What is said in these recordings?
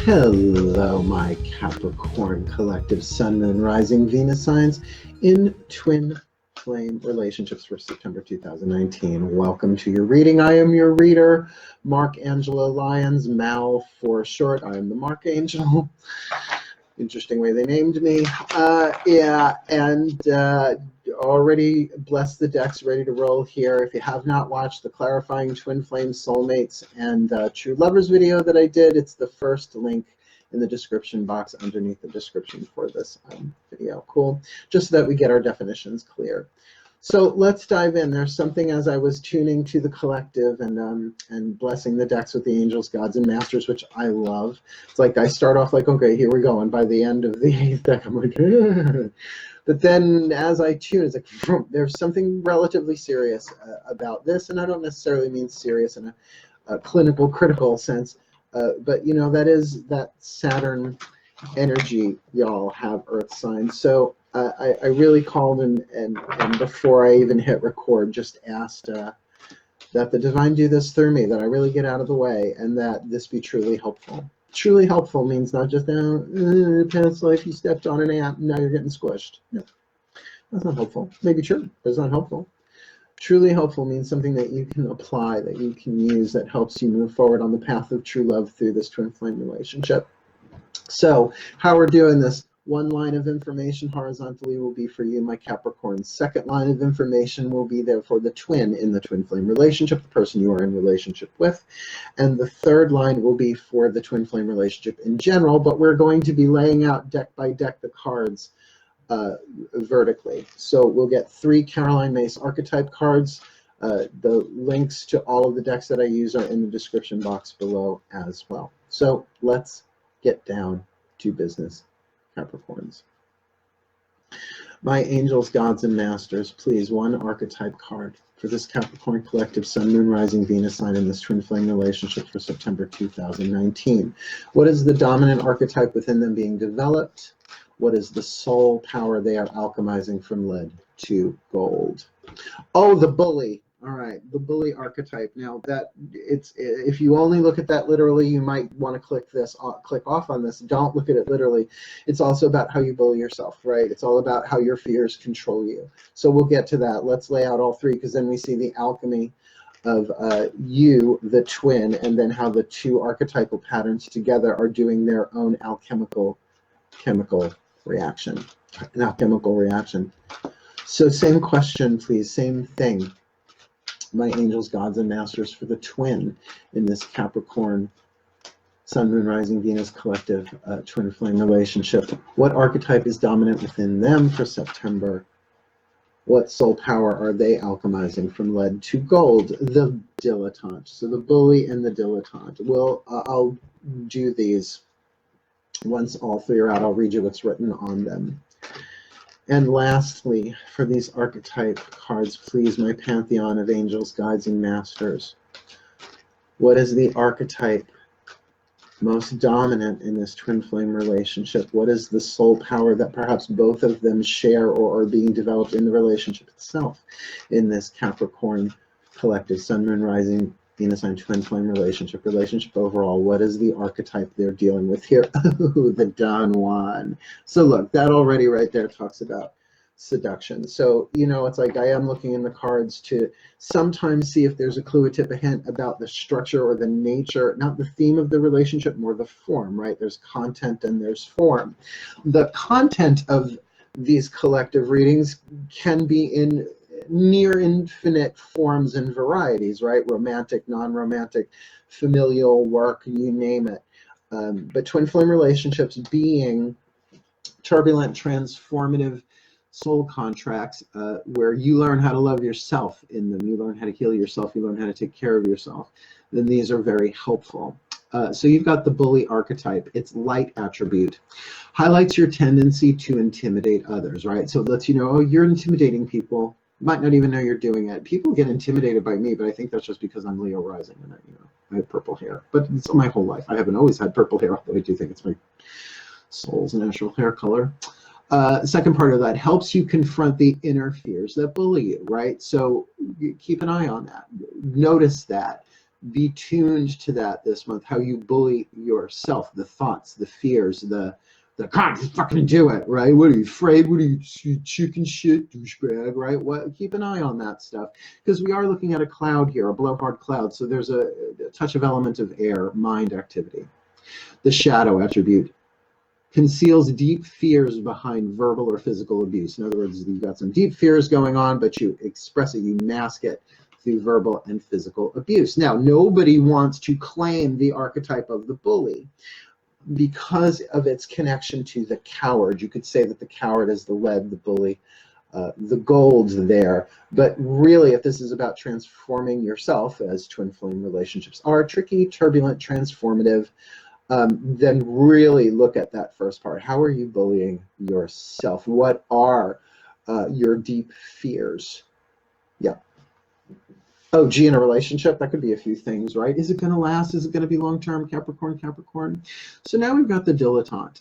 Hello, my Capricorn collective Sun, Moon, Rising, Venus signs in twin flame relationships for September 2019. Welcome to your reading. I am your reader, Mark Angelo Lyons, Mal for short. I am the Mark Angel. Interesting way they named me. Already blessed the decks, ready to roll here. If you have not watched the clarifying twin flame soulmates and true lovers video that I did, it's the first link in the description box underneath the description for this video. Cool. Just so that we get our definitions clear. So let's dive in. There's something as I was tuning to the collective and blessing the decks with the angels, gods, and masters, which I love. It's like I start off like, okay, here we go. And by the end of the 8th deck, I'm like, but then as I tune, it's like, there's something relatively serious about this. And I don't necessarily mean serious in a clinical, critical sense. But, you know, that is that Saturn energy y'all have Earth signs. So I really called and before I even hit record, just asked that the divine do this through me, that I really get out of the way, and that this be truly helpful. Truly helpful means not just, past life you stepped on an ant and now you're getting squished. No, that's not helpful. Maybe true, but it's not helpful. Truly helpful means something that you can apply, that you can use, that helps you move forward on the path of true love through this twin flame relationship. So how we're doing this, one line of information horizontally will be for you, my Capricorn. Second line of information will be there for the twin in the twin flame relationship, the person you are in relationship with. And the third line will be for the twin flame relationship in general, but we're going to be laying out deck by deck the cards vertically. So we'll get 3 Caroline Myss archetype cards. The links to all of the decks that I use are in the description box below as well. So let's get down to business, Capricorns. My angels, gods, and masters, please, one archetype card for this Capricorn collective Sun, Moon, Rising, Venus sign in this twin flame relationship for September 2019. What is the dominant archetype within them being developed? What is the soul power they are alchemizing from lead to gold? Oh, the bully. All right, the bully archetype. Now that it's, if you only look at that literally, you might want to click off on this. Don't look at it literally. It's also about how you bully yourself, right? It's all about how your fears control you. So we'll get to that. Let's lay out all 3, because then we see the alchemy of you, the twin, and then how the 2 archetypal patterns together are doing their own chemical reaction. An alchemical reaction. So same question, please. Same thing. My angels, gods, and masters for the twin in this Capricorn Sun, Moon, Rising, Venus collective twin flame relationship. What archetype is dominant within them for September? What soul power are they alchemizing from lead to gold? The dilettante. So the bully and the dilettante. Well, I'll do these once all 3 are out. I'll read you what's written on them. And lastly, for these archetype cards, please, my pantheon of angels, guides, and masters. What is the archetype most dominant in this twin flame relationship? What is the soul power that perhaps both of them share or are being developed in the relationship itself in this Capricorn collective Sun, Moon, Rising, Venus sign twin flame relationship overall? What is the archetype they're dealing with here? Oh, the Don Juan. So look, that already right there talks about seduction. So, you know, it's like I am looking in the cards to sometimes see if there's a clue, a tip, a hint about the structure or the nature, not the theme of the relationship, more the form, right? There's content and there's form. The content of these collective readings can be in near infinite forms and varieties, right? Romantic, non-romantic, familial, work, you name it. But twin flame relationships being turbulent, transformative soul contracts where you learn how to love yourself in them, you learn how to heal yourself, you learn how to take care of yourself, then these are very helpful. So you've got the bully archetype. It's light attribute. Highlights your tendency to intimidate others, right? So it lets you know, oh, you're intimidating people. Might not even know you're doing it. People get intimidated by me, but I think that's just because I'm Leo rising and I have purple hair. But it's my whole life. I haven't always had purple hair, although I do think it's my soul's natural hair color. Second part of that helps you confront the inner fears that bully you, right? So you keep an eye on that. Notice that. be tuned to that this month, how you bully yourself, the thoughts, the fears, the God, just fucking do it, right? What are you afraid? What are you, chicken shit, douchebag, right? What? Keep an eye on that stuff, because we are looking at a cloud here, a blowhard cloud, so there's a touch of element of air, mind activity. The shadow attribute conceals deep fears behind verbal or physical abuse. In other words, you've got some deep fears going on, but you express it, you mask it through verbal and physical abuse. Now, nobody wants to claim the archetype of the bully because of its connection to the coward. You could say that the coward is the lead, the bully, the gold there. But really, if this is about transforming yourself, as twin flame relationships are tricky, turbulent, transformative, then really look at that first part. How are you bullying yourself? What are your deep fears? Yeah. Oh, gee, in a relationship, that could be a few things, right? Is it going to last? Is it going to be long-term? Capricorn, Capricorn. So now we've got the dilettante.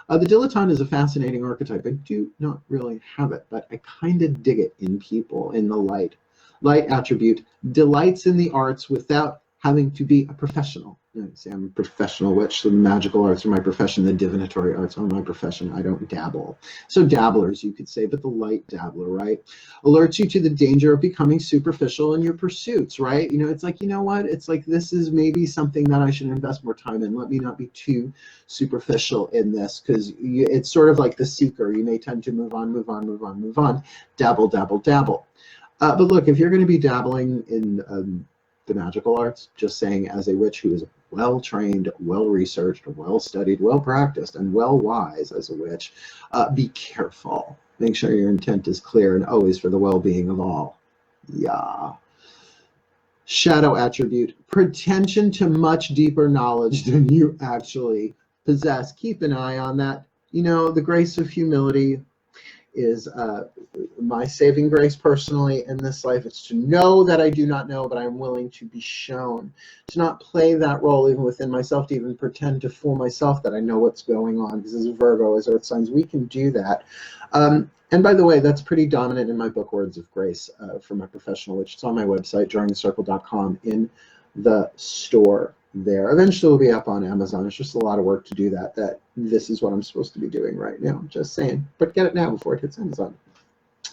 The dilettante is a fascinating archetype. I do not really have it, but I kind of dig it in people, in the light. Light attribute, delights in the arts without having to be a professional. See, I'm a professional witch, so the magical arts are my profession, the divinatory arts are my profession. I don't dabble. So dabblers, you could say, but the light dabbler, right? Alerts you to the danger of becoming superficial in your pursuits, right? You know, it's like, you know what? It's like, this is maybe something that I should invest more time in. Let me not be too superficial in this, because it's sort of like the seeker. You may tend to move on, move on, move on, move on. Dabble, dabble, dabble. But look, if you're going to be dabbling in the magical arts, just saying, as a witch who is well-trained, well-researched, well-studied, well-practiced, and well-wise as a witch, be careful. Make sure your intent is clear and always for the well-being of all. Yeah. Shadow attribute, pretension to much deeper knowledge than you actually possess. Keep an eye on that. You know, the grace of humility is my saving grace personally in this life. It's to know that I do not know, but I'm willing to be shown, to not play that role even within myself, to even pretend to fool myself that I know what's going on, because as Virgo, as earth signs, we can do that. And by the way, that's pretty dominant in my book, Words of Grace, for my professional, which is on my website, DrawingTheCircle.com, in the store there. Eventually it'll be up on Amazon. It's just a lot of work to do that this is what I'm supposed to be doing right now, just saying. But get it now before it hits Amazon.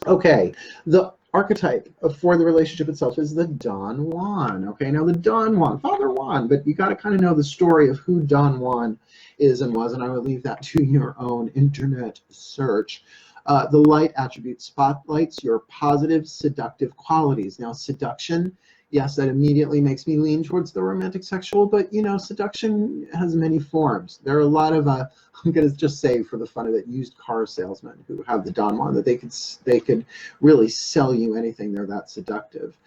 Okay, the archetype for the relationship itself is the Don Juan. Okay, now the Don Juan, Father Juan, but you got to kind of know the story of who Don Juan is and was, and I would leave that to your own internet search. The light attribute spotlights your positive, seductive qualities. Now, seduction, yes, that immediately makes me lean towards the romantic sexual, but, you know, seduction has many forms. There are a lot of, I'm going to just say for the fun of it, used car salesmen who have the Don Juan, that they could really sell you anything. They're that seductive.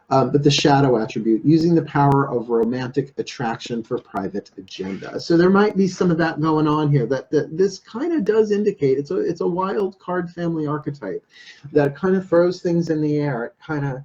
But the shadow attribute, using the power of romantic attraction for private agenda. So there might be some of that going on here. That this kind of does indicate it's a wild card family archetype that kind of throws things in the air. It kind of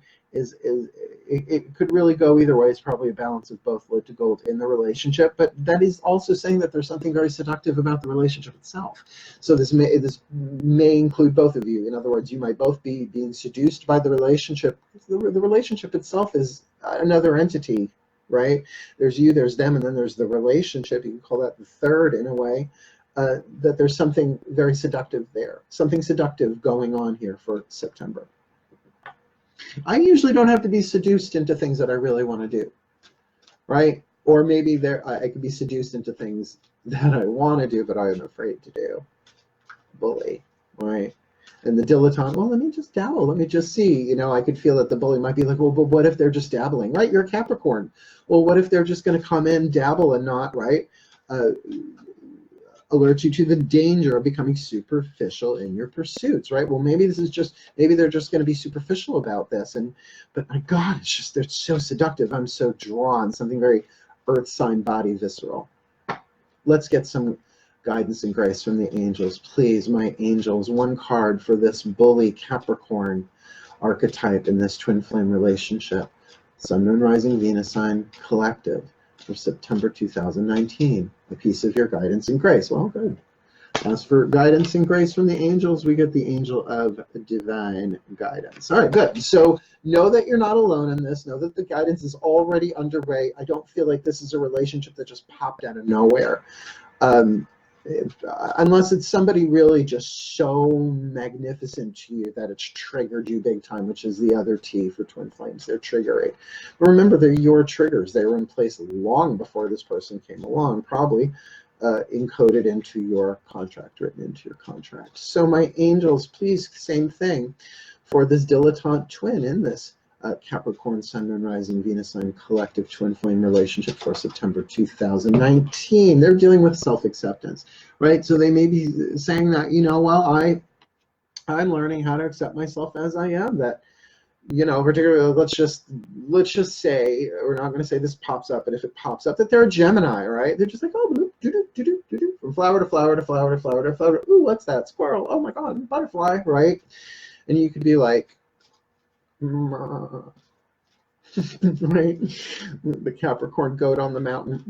it could really go either way. It's probably a balance of both lead to gold in the relationship, but that is also saying that there's something very seductive about the relationship itself. So this may include both of you. In other words, you might both be being seduced by the relationship. The relationship itself is another entity, right? There's you, there's them, and then there's the relationship. You can call that the third in a way. That there's something very seductive there, something seductive going on here for September. I usually don't have to be seduced into things that I really want to do, right? Or maybe I could be seduced into things that I want to do, but I am afraid to do. Bully, right? And the dilettante, well, let me just dabble. Let me just see. You know, I could feel that the bully might be like, well, but what if they're just dabbling, right? You're a Capricorn. Well, what if they're just going to come in, dabble, and not, right? Alert you to the danger of becoming superficial in your pursuits, right? Well, maybe they're just going to be superficial about this, but my God, they're so seductive. I'm so drawn, something very earth sign, body, visceral. Let's get some guidance and grace from the angels, please, my angels. One card for this bully Capricorn archetype in this twin flame relationship. Sun, Moon, Rising, Venus sign, collective. For September 2019, a piece of your guidance and grace. Well, good. As for guidance and grace from the angels, we get the angel of divine guidance. All right, good. So know that you're not alone in this. Know that the guidance is already underway. I don't feel like this is a relationship that just popped out of nowhere. Unless it's somebody really just so magnificent to you that it's triggered you big time, which is the other T for twin flames. They're triggering. But remember, they're your triggers. They were in place long before this person came along, probably encoded into your contract, written into your contract. So my angels, please, same thing for this dilettante twin in this Capricorn Sun, Moon, Rising, Venus sign collective twin flame relationship for September 2019. They're dealing with self-acceptance, right? So they may be saying that, you know, well, I'm learning how to accept myself as I am. That, you know, particularly, let's just say, we're not going to say this pops up, but if it pops up that they're a Gemini, right? They're just like, oh, from flower to flower to flower to flower to flower. Ooh, what's that? Squirrel. Oh my God, butterfly, right? And you could be like, right? The Capricorn goat on the mountain,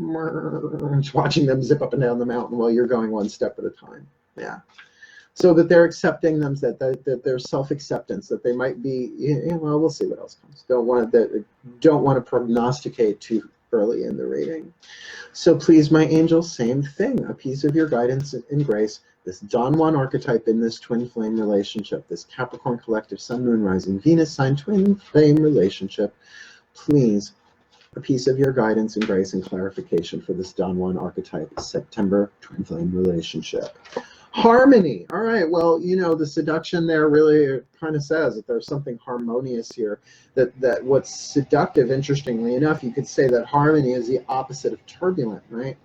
just watching them zip up and down the mountain while you're going one step at a time. Yeah. So that they're accepting them, that their self-acceptance, that they might be, well, we'll see what else comes. Don't want to prognosticate too early in the reading. So please, my angels, same thing, a piece of your guidance and grace, this Don Juan archetype in this twin flame relationship, this Capricorn collective Sun, Moon, Rising, Venus sign twin flame relationship, please, a piece of your guidance and grace and clarification for this Don Juan archetype, September twin flame relationship. Harmony. All right, well, you know, the seduction there really kind of says that there's something harmonious here, that what's seductive, interestingly enough, you could say that harmony is the opposite of turbulent, right?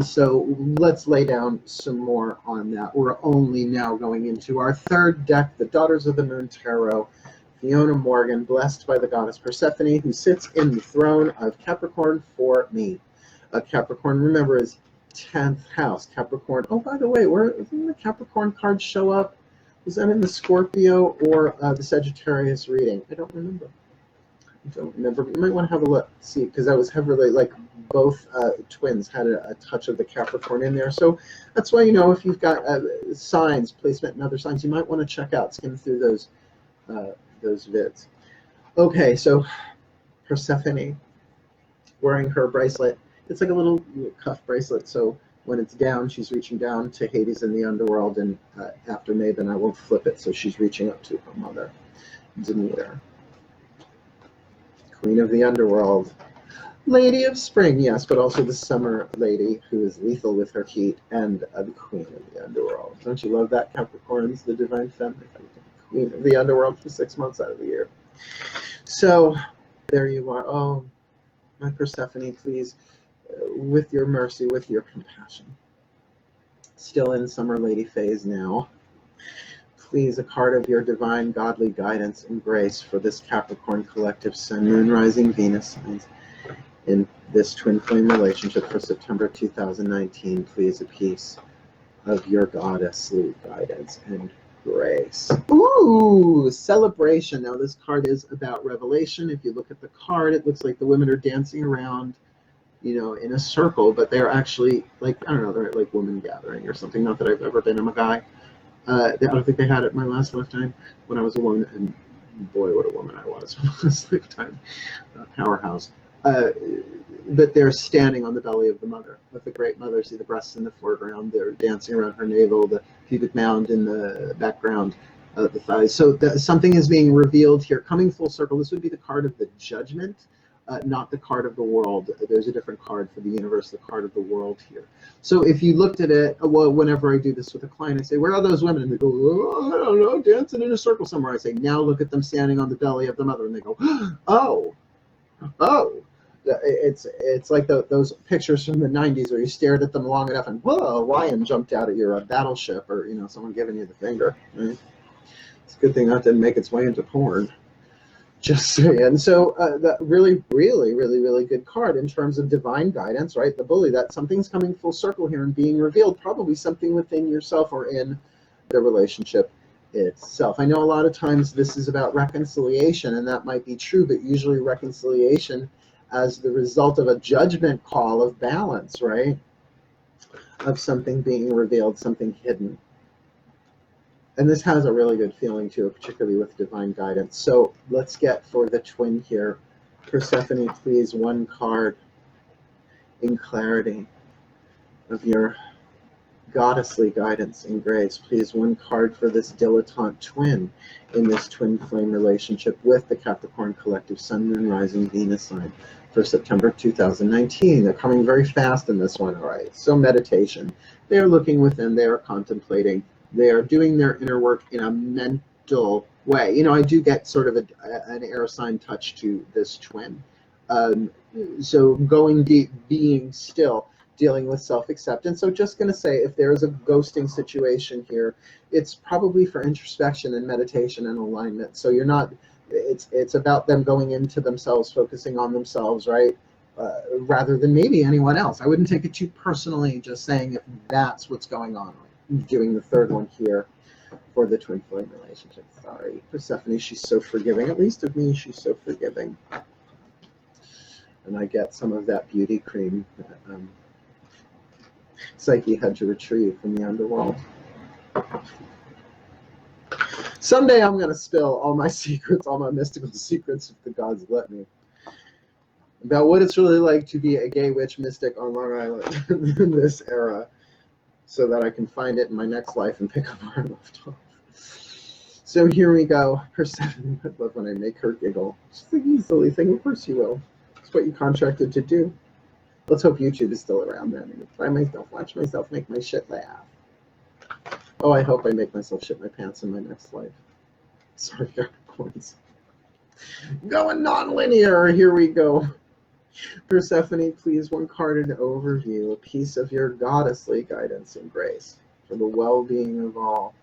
So let's lay down some more on that. We're only now going into our third deck, the Daughters of the Moon Tarot, Fiona Morgan, blessed by the goddess Persephone, who sits in the throne of Capricorn for me. Capricorn, remember, is 10th house. Capricorn, oh, by the way, where didn't the Capricorn cards show up? Was that in the Scorpio or the Sagittarius reading? I don't remember. You might want to have a look, see, because I was heavily, like, both twins had a touch of the Capricorn in there. So that's why, you know, if you've got signs, placement and other signs, you might want to check out, skim through those vids. Okay, so Persephone wearing her bracelet. It's like a little cuff bracelet, so when it's down, she's reaching down to Hades in the underworld, and after Mabon, I will flip it, so she's reaching up to her mother, Demeter. Queen of the underworld. Lady of spring, yes, but also the summer lady who is lethal with her heat, and the queen of the underworld. Don't you love that, Capricorns, the divine feminine? Queen of the underworld for 6 months out of the year. So, there you are. Oh, my Persephone, please, with your mercy, with your compassion. Still in summer lady phase now. Please, a card of your divine godly guidance and grace for this Capricorn collective Sun, Moon, Rising, Venus signs in this twin flame relationship for September 2019. Please, a piece of your goddessly guidance and grace. Ooh, celebration. Now, this card is about revelation. If you look at the card, it looks like the women are dancing around, you know, in a circle, but they're actually, like, I don't know, they're like women gathering or something. Not that I've ever been. I'm a guy. I don't think they had it in my last lifetime when I was a woman, and boy, what a woman I was in my last lifetime. Powerhouse. But they're standing on the belly of the mother, with the great mother. See the breasts in the foreground. They're dancing around her navel, the pubic mound in the background, the thighs. So something is being revealed here. Coming full circle, this would be the card of the judgment. Not the card of the world. There's a different card for the universe, the card of the world here. So if you looked at it, well, whenever I do this with a client, I say, where are those women? And they go, oh, I don't know, dancing in a circle somewhere. I say, now look at them standing on the belly of the mother. And they go, oh. It's like those pictures from the 90s where you stared at them long enough and, whoa, a lion jumped out at your battleship, or, you know, someone giving you the finger. Right? It's a good thing that didn't make its way into porn. Just saying. So that really good card in terms of divine guidance, right? The bully, that something's coming full circle here and being revealed, probably something within yourself or in the relationship itself. I know a lot of times this is about reconciliation, and that might be true, but usually reconciliation as the result of a judgment call of balance, right? of something being revealed, something hidden. And this has a really good feeling to it, particularly with divine guidance. So let's get for the twin here. Persephone, please, one card in clarity of your goddessly guidance and grace. Please, one card for this dilettante twin in this twin flame relationship with the Capricorn collective Sun, Moon, Rising, Venus sign for September 2019. They're coming very fast in this one, all right? So meditation. They are looking within. They are contemplating. They are doing their inner work in a mental way. You know, I do get sort of an air sign touch to this twin. So going deep, being still, dealing with self-acceptance. So just going to say, if there's a ghosting situation here, it's probably for introspection and meditation and alignment. So you're not, it's about them going into themselves, focusing on themselves, right? Rather than maybe anyone else. I wouldn't take it too personally, just saying if that's what's going on. Doing the third one here for the twin flame relationship. Sorry, Persephone, she's so forgiving. At least of me, she's so forgiving. And I get some of that beauty cream that Psyche had to retrieve from the underworld. Someday I'm going to spill all my secrets, all my mystical secrets, if the gods let me, about what it's really like to be a gay witch mystic on Long Island in this era, so that I can find it in my next life and pick up where I left off. So here we go. Persephone, I love when I make her giggle. Just like a silly thing. Of course you will. It's what you contracted to do. Let's hope YouTube is still around then. And find myself, watch myself make my shit laugh. Oh, I hope I make myself shit my pants in my next life. Sorry, Capricorns. Going non-linear. Here we go. Persephone, please, one card in overview, a piece of your goddessly guidance and grace for the well-being of all.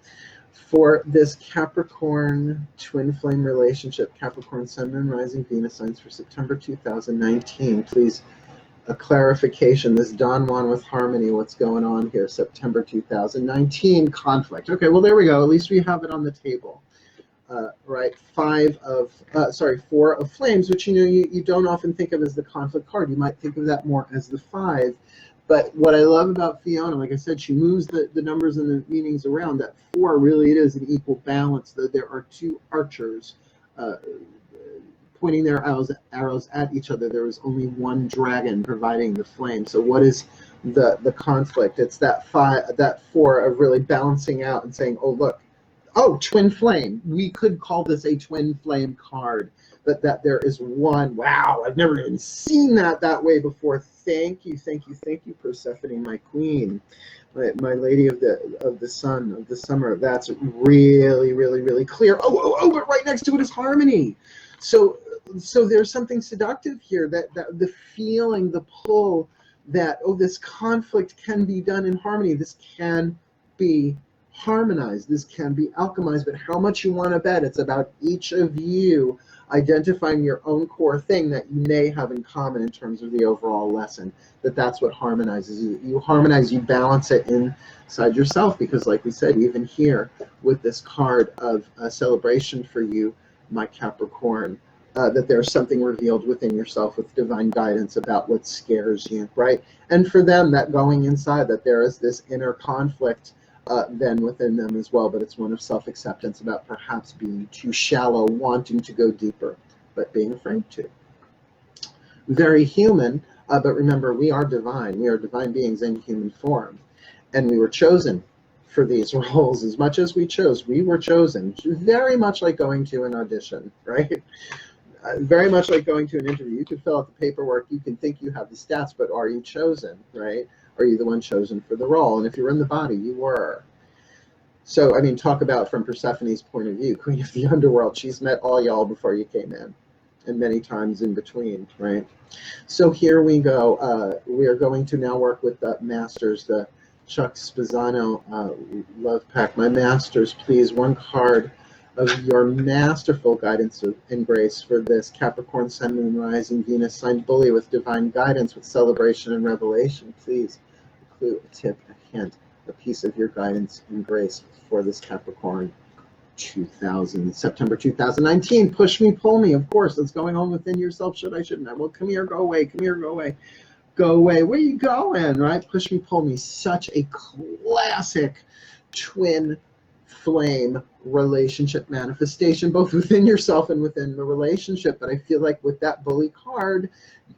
For this Capricorn twin flame relationship, Capricorn Sun, Moon, Rising, Venus signs for September 2019. Please, a clarification, this Don Juan with harmony, what's going on here? September 2019, conflict. Okay, well, there we go. At least we have it on the table. Right, 4 of flames, which you don't often think of as the conflict card. You might think of that more as the 5. But what I love about Fiona, like I said, she moves the numbers and the meanings around. That 4 really, it is an equal balance. There are 2 archers pointing their arrows at each other. There is only 1 dragon providing the flame. So what is the conflict? It's that 4 of really balancing out and saying, oh, look, oh, twin flame. We could call this a twin flame card, but that there is one. Wow, I've never even seen that way before. Thank you, Persephone, my queen, my lady of the sun, of the summer. That's really, really, really clear. Oh, but right next to it is harmony. So there's something seductive here. That the feeling, the pull, that this conflict can be done in harmony. This can be harmonized, this can be alchemized, but how much you want to bet. It's about each of you identifying your own core thing that you may have in common in terms of the overall lesson. That's what harmonizes you. You harmonize, you balance it inside yourself, because like we said, even here with this card of a celebration for you, my Capricorn, that there's something revealed within yourself with divine guidance about what scares you, right? And for them, that going inside, that there is this inner conflict then within them as well, but it's one of self-acceptance, about perhaps being too shallow, wanting to go deeper, but being afraid to. Very human, but remember, we are divine. We are divine beings in human form, and we were chosen for these roles. As much as we chose, we were chosen. Very much like going to an audition, right? Very much like going to an interview. You can fill out the paperwork, you can think you have the stats, but are you chosen, right? Are you the one chosen for the role? And if you're in the body, you were. So, I mean, talk about from Persephone's point of view, queen of the underworld. She's met all y'all before you came in, and many times in between, right? So here we go. We are going to now work with the masters, the Chuck Spezzano love pack. My masters, please, one card of your masterful guidance and grace for this Capricorn Sun, Moon, Rising, Venus sign bully with divine guidance, with celebration and revelation. Please, a clue, a tip, a hint, a piece of your guidance and grace for this Capricorn September 2019. Push me, pull me, of course. That's going on within yourself. Should I, shouldn't I? Well, come here, go away. Come here, go away. go away. Where you going, right? Push me, pull me. Such a classic twin flame relationship manifestation, both within yourself and within the relationship. But I feel like with that bully card,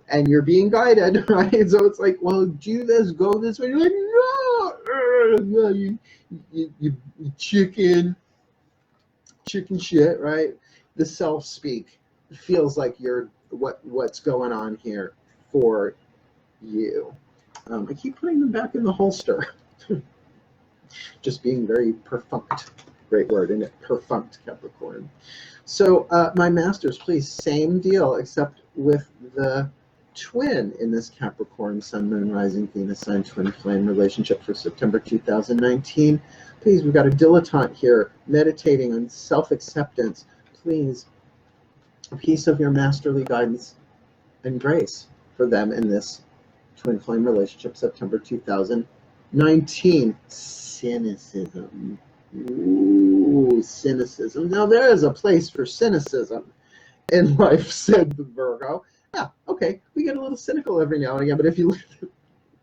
and you're being guided, right? So it's like, well, do this, go this way. You're like, no, you chicken shit, right? The self-speak feels like you're what's going on here for you. I keep putting them back in the holster. Just being very perfunct. Great word, isn't it? Perfunct, Capricorn. So my masters, please, same deal, except with the twin in this Capricorn Sun, Moon, Rising, Venus sign twin flame relationship for September 2019. Please, we've got a dilettante here meditating on self-acceptance. Please, a piece of your masterly guidance and grace for them in this twin flame relationship, September 2019. Cynicism. Ooh, cynicism. Now, there is a place for cynicism in life, said the Virgo. Yeah, okay, we get a little cynical every now and again, but if you look at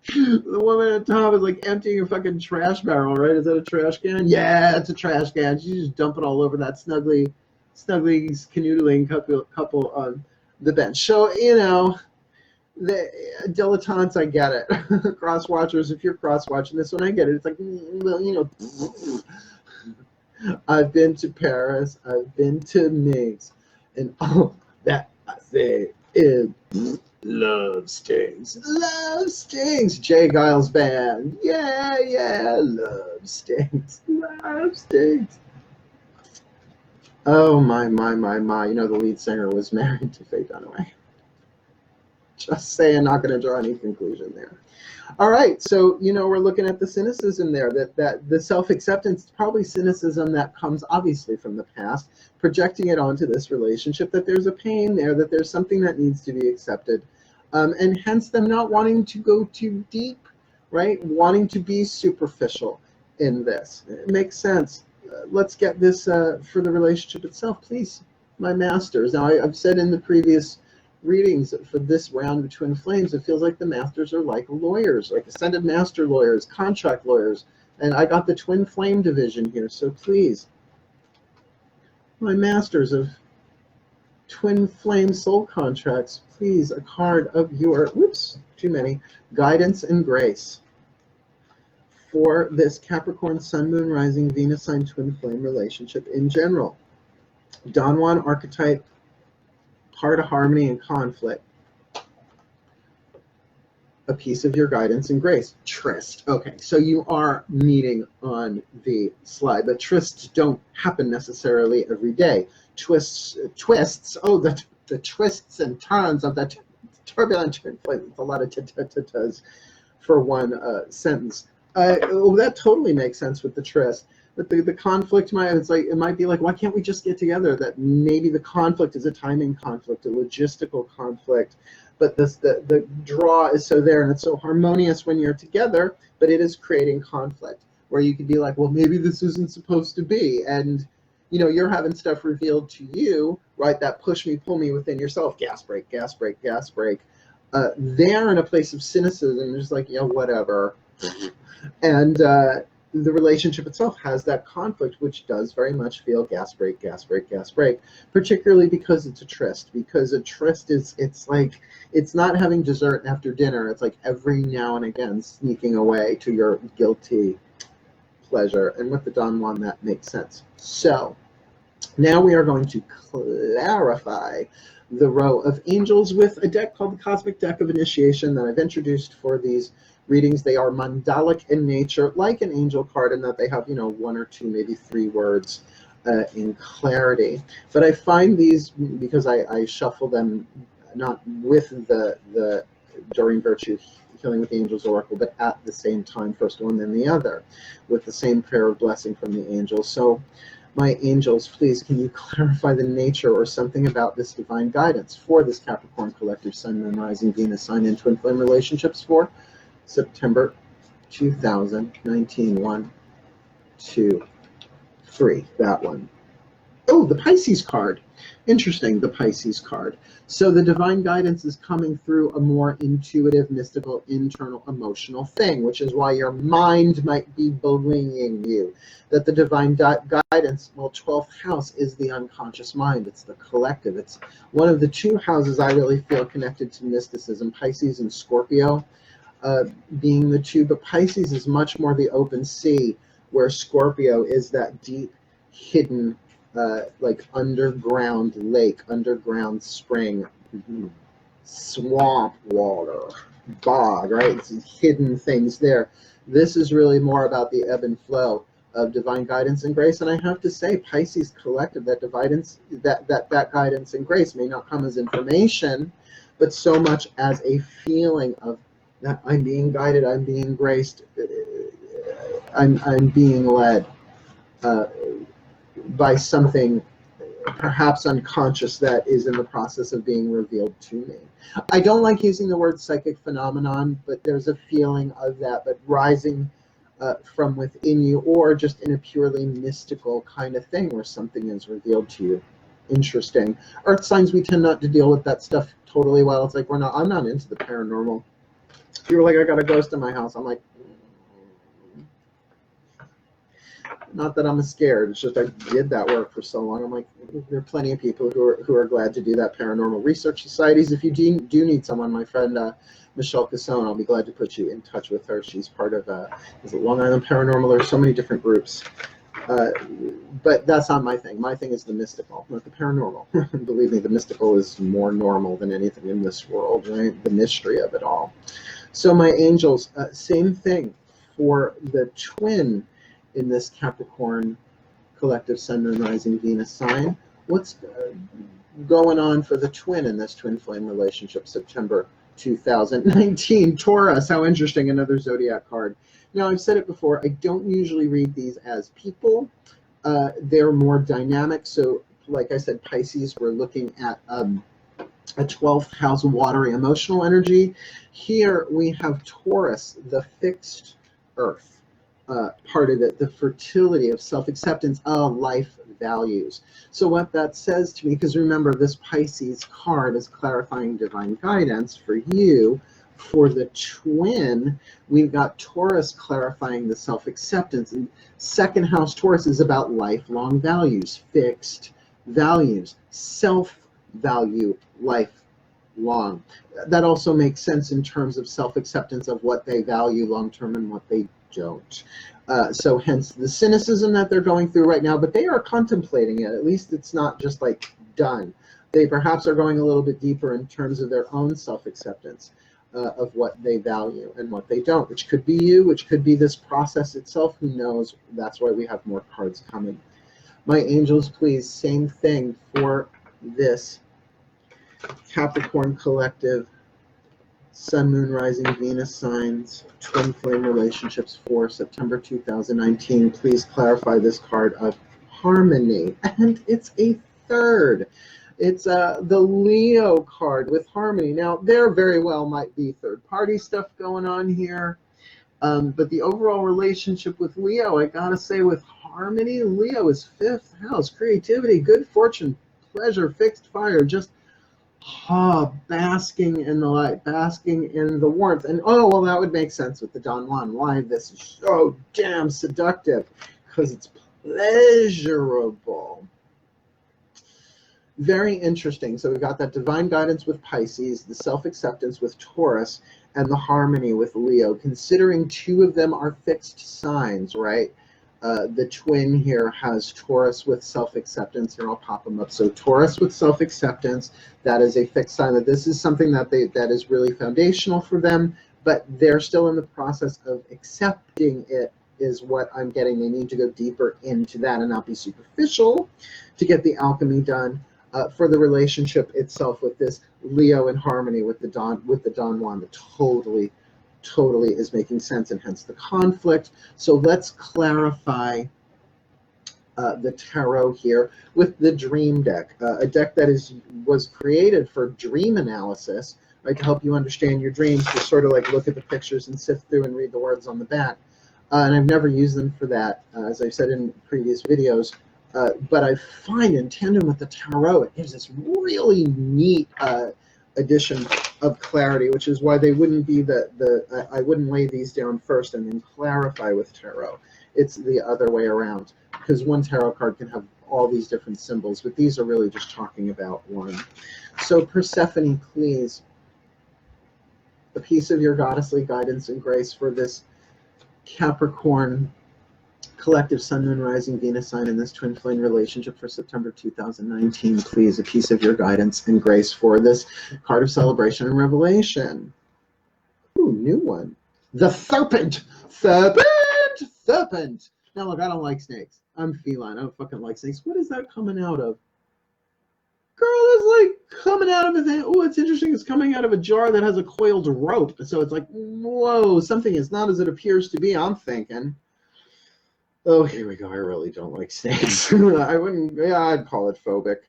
the woman at the top is like emptying a fucking trash barrel, right? Is that a trash can? Yeah, it's a trash can. She's just dumping all over that snuggly canoodling couple on the bench. So, you know, the dilettantes, I get it. Cross-watchers, if you're cross-watching this one, I get it. It's like, well, you know, I've been to Paris, I've been to Minsk, and all that I say is love stings. Love stings. Jay Giles Band. Yeah, love stings. Love stings. Oh, my. You know, the lead singer was married to Faye Dunaway. Just saying, not going to draw any conclusion there. All right, so, you know, we're looking at the cynicism there, that the self-acceptance, probably cynicism that comes obviously from the past, projecting it onto this relationship, that there's a pain there, that there's something that needs to be accepted, and hence them not wanting to go too deep, right? Wanting to be superficial in this. It makes sense. Let's get this for the relationship itself, please, my masters. Now, I've said in the previous readings for this round of twin flames, it feels like the masters are like lawyers, like ascended master lawyers, contract lawyers, and I got the twin flame division here. So please, my masters of twin flame soul contracts, please, a card of your, whoops, too many, guidance and grace for this Capricorn Sun, Moon, Rising, Venus sign twin flame relationship in general. Don Juan archetype, heart of harmony and conflict. A piece of your guidance and grace. Tryst. Okay, so you are meeting on the slide, but trysts don't happen necessarily every day. Twists. Oh, the twists and turns of that turbulent twin flame. It's a lot of t-t-t-ts for one sentence. That totally makes sense with the tryst. But the conflict it might be like, why can't we just get together? That maybe the conflict is a timing conflict, a logistical conflict. But the draw is so there, and it's so harmonious when you're together, but it is creating conflict where you could be like, well, maybe this isn't supposed to be. And, you know, you're having stuff revealed to you, right? That push me, pull me within yourself. Gas brake, gas brake, gas brake. They're in a place of cynicism. Just like, yeah, whatever. And the relationship itself has that conflict, which does very much feel gas brake, gas brake, gas brake, particularly because it's a tryst. Because a tryst it's like, it's not having dessert after dinner. It's like every now and again sneaking away to your guilty pleasure. And with the Don Juan, that makes sense. So now we are going to clarify the row of angels with a deck called the Cosmic Deck of Initiation that I've introduced for these readings. They are mandalic in nature, like an angel card, in that they have, you know, one or two, maybe three words in clarity. But I find these, because I shuffle them not with the Doreen Virtue Healing with the Angels Oracle, but at the same time, first one then the other, with the same prayer of blessing from the angels. So my angels, please, can you clarify the nature or something about this divine guidance for this Capricorn collective Sun, Moon, Rising, Venus sign in twin flame relationships for September 2019. 1, 2, 3. That one. Oh, the Pisces card. Interesting, the Pisces card. So the divine guidance is coming through a more intuitive, mystical, internal, emotional thing, which is why your mind might be bullying you. That the divine guidance, well, 12th house is the unconscious mind. It's the collective. It's one of the two houses I really feel connected to mysticism, Pisces and Scorpio being the two. But Pisces is much more the open sea, where Scorpio is that deep, hidden, like underground lake, underground spring, swamp water, bog, right? It's hidden things there. This is really more about the ebb and flow of divine guidance and grace. And I have to say, Pisces collective, that that guidance and grace may not come as information, but so much as a feeling of that I'm being guided, I'm being graced, I'm being led by something perhaps unconscious that is in the process of being revealed to me. I don't like using the word psychic phenomenon, but there's a feeling of that, but rising from within you, or just in a purely mystical kind of thing where something is revealed to you. Interesting. Earth signs, we tend not to deal with that stuff totally well. It's like I'm not into the paranormal. You're like, I got a ghost in my house. I'm like, not that I'm scared. It's just I did that work for so long. I'm like, there are plenty of people who are glad to do that. Paranormal research societies. If you do need someone, my friend Michelle Casson, I'll be glad to put you in touch with her. She's part of is it Long Island Paranormal? There's so many different groups. But that's not my thing. My thing is the mystical, not the paranormal. Believe me, the mystical is more normal than anything in this world, right? The mystery of it all. So my angels, same thing for the twin in this Capricorn collective Sun, Moon, Rising, Venus sign. What's going on for the twin in this twin flame relationship, September 2019? Taurus, how interesting, another zodiac card. Now, I've said it before, I don't usually read these as people. They're more dynamic. So, like I said, Pisces, we're looking at a 12th house watery emotional energy. Here we have Taurus, the fixed earth. Part of it, the fertility of self-acceptance of life values. So what that says to me, because remember, this Pisces card is clarifying divine guidance for you. For the twin, we've got Taurus clarifying the self-acceptance. And second house Taurus is about lifelong values, fixed values, self-value, lifelong. That also makes sense in terms of self-acceptance of what they value long-term and what they don't. So hence the cynicism that they're going through right now, but they are contemplating it. At least it's not just like done. They perhaps are going a little bit deeper in terms of their own self-acceptance of what they value and what they don't, which could be you, which could be this process itself. Who knows? That's why we have more cards coming. My angels, please, same thing for this Capricorn collective Sun, Moon, Rising, Venus signs, twin flame relationships for September 2019. Please clarify this card of harmony. And it's a third. It's the Leo card with harmony. Now, there very well might be third-party stuff going on here. But the overall relationship with Leo, I gotta say, with harmony, Leo is 5th house. Creativity, good fortune, pleasure, fixed fire, just basking in the light, basking in the warmth. And oh, well, that would make sense with the Don Juan. Why this is so damn seductive? Because it's pleasurable. Very interesting. So we've got that divine guidance with Pisces, the self-acceptance with Taurus, and the harmony with Leo. Considering two of them are fixed signs, right? The twin here has Taurus with self-acceptance. Here, I'll pop them up. So Taurus with self-acceptance, that is a fixed sign that this is something that that is really foundational for them, but they're still in the process of accepting it, is what I'm getting. They need to go deeper into that and not be superficial to get the alchemy done. For the relationship itself with this Leo in harmony with the Don Juan, that totally is making sense, and hence the conflict. So let's clarify the tarot here with the dream deck, a deck that was created for dream analysis, right, to help you understand your dreams, to sort of like look at the pictures and sift through and read the words on the back. And I've never used them for that, as I've said in previous videos. But I find in tandem with the tarot, it gives this really neat addition of clarity, which is why they wouldn't be I wouldn't lay these down first and then clarify with tarot. It's the other way around, because one tarot card can have all these different symbols, but these are really just talking about one. So Persephone, please, a piece of your goddessly guidance and grace for this Capricorn collective Sun, Moon, Rising, Venus sign in this twin flame relationship for September 2019. Please, a piece of your guidance and grace for this card of celebration and revelation. Ooh, new one. The Serpent. Serpent! Serpent! Now look, I don't like snakes. I'm feline. I don't fucking like snakes. What is that coming out of? Girl, it's like coming out of a thing. Oh, it's interesting. It's coming out of a jar that has a coiled rope. So it's like, whoa, something is not as it appears to be, I'm thinking. Oh, here we go. I really don't like snakes. I wouldn't, yeah, I'd call it phobic.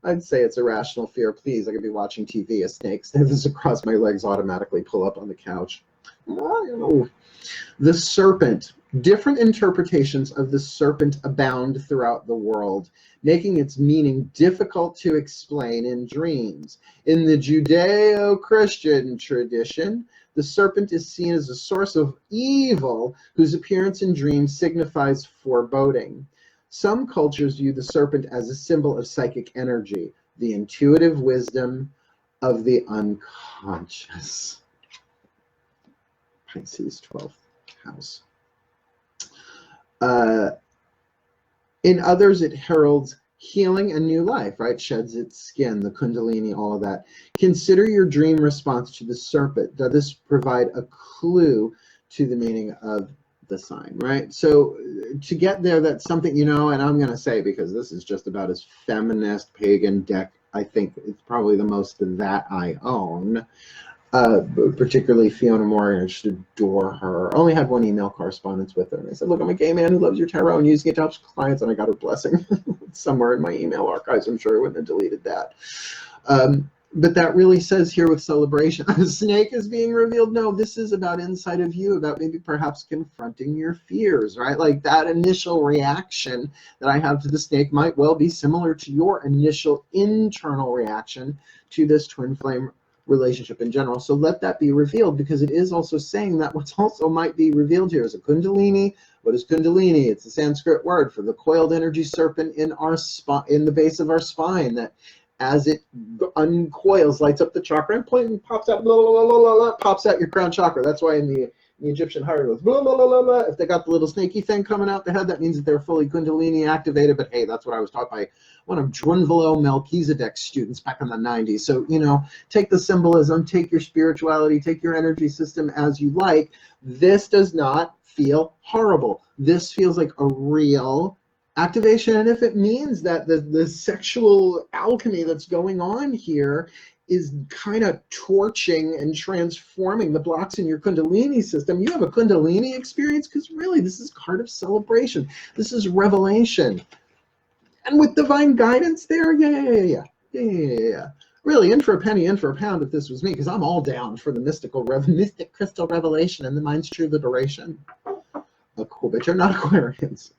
I'd say it's irrational fear. Please, I could be watching TV. A snake sniffs across my legs, automatically pull up on the couch. The serpent. Different interpretations of the serpent abound throughout the world, making its meaning difficult to explain in dreams. In the Judeo-Christian tradition, the serpent is seen as a source of evil whose appearance in dreams signifies foreboding. Some cultures view the serpent as a symbol of psychic energy, the intuitive wisdom of the unconscious. Pisces, 12th house. In others, it heralds healing and new life, right? Sheds its skin, the kundalini, all of that. Consider your dream response to the serpent. Does this provide a clue to the meaning of the sign, right? So to get there, that's something, you know, and I'm going to say, because this is just about as feminist, pagan deck, I think it's probably the most that I own. Particularly Fiona Moore, I just adore her. I only had one email correspondence with her, and I said, look, I'm a gay man who loves your tarot and using it to help clients, and I got her blessing somewhere in my email archives. I'm sure I wouldn't have deleted that. But that really says here with celebration, a snake is being revealed. No, this is about inside of you, about maybe perhaps confronting your fears, right? Like that initial reaction that I have to the snake might well be similar to your initial internal reaction to this twin flame relationship in general. So let that be revealed, because it is also saying that what's also might be revealed here is a kundalini. What is kundalini? It's a Sanskrit word for the coiled energy serpent in our in the base of our spine, that as it uncoils, lights up the chakra and pops out, blah, blah, blah, blah, blah, pops out your crown chakra. That's why in the Egyptian hieroglyphs, blah, blah, blah, blah, blah. If they got the little snaky thing coming out the head, that means that they're fully kundalini activated. But hey, that's what I was taught by one of Drunvalo Melchizedek's students back in the 90s. So, you know, take the symbolism, take your spirituality, take your energy system as you like. This does not feel horrible. This feels like a real activation. And if it means that the sexual alchemy that's going on here is kind of torching and transforming the blocks in your kundalini system, you have a kundalini experience, because really this is card of celebration. This is revelation. And with divine guidance there, yeah. Really, in for a penny, in for a pound if this was me, because I'm all down for the mystic crystal revelation and the mind's true liberation. Cool, but you're not Aquarians.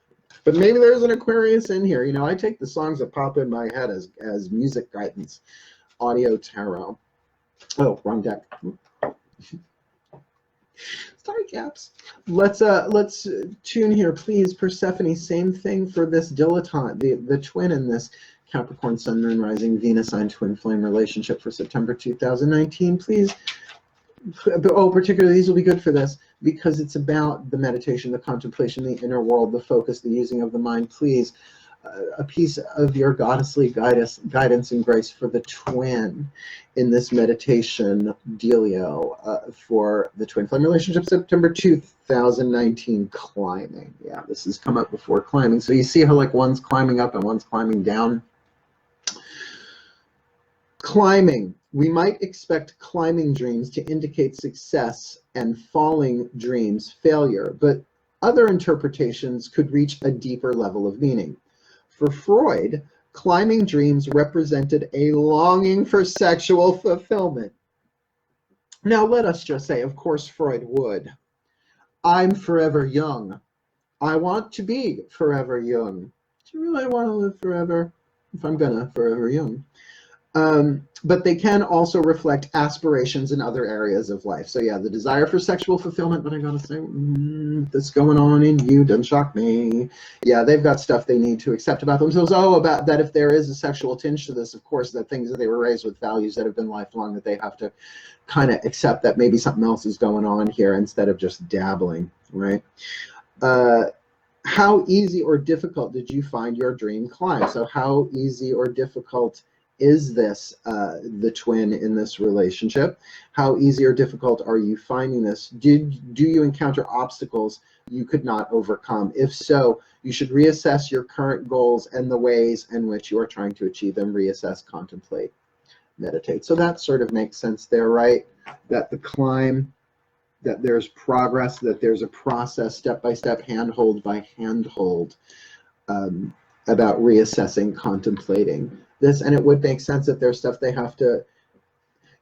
But maybe there's an Aquarius in here. You know, I take the songs that pop in my head as music guidance. Audio tarot. Oh, wrong deck. Sorry, Caps. Let's tune here, please. Persephone, same thing for this dilettante, the twin in this Capricorn Sun, Moon, Rising, Venus sign twin flame relationship for September 2019, please. Oh, particularly these will be good for this, because it's about the meditation, the contemplation, the inner world, the focus, the using of the mind. Please, a piece of your goddessly guidance and grace for the twin in this meditation dealio for the twin flame relationship, September 2019, climbing. Yeah, this has come up before, climbing. So you see how like one's climbing up and one's climbing down. Climbing. We might expect climbing dreams to indicate success and falling dreams failure, but other interpretations could reach a deeper level of meaning. For Freud, climbing dreams represented a longing for sexual fulfillment. Now, let us just say, of course, Freud would. I'm forever young. I want to be forever young. Do you really want to live forever? If I'm gonna, forever young. But they can also reflect aspirations in other areas of life. So yeah, the desire for sexual fulfillment, but I gotta say, that's going on in you doesn't shock me. Yeah, they've got stuff they need to accept about themselves. Oh, about that, if there is a sexual tinge to this, of course, that things that they were raised with, values that have been lifelong, that they have to kind of accept that maybe something else is going on here instead of just dabbling, right? How easy or difficult did you find your dream climb? So how easy or difficult is this, the twin in this relationship? How easy or difficult are you finding this? Do you encounter obstacles you could not overcome? If so, you should reassess your current goals and the ways in which you are trying to achieve them. Reassess, contemplate, meditate. So that sort of makes sense there, right? That the climb, that there's progress, that there's a process, step-by-step, handhold by handhold, about reassessing, contemplating this. And it would make sense that there's stuff they have to,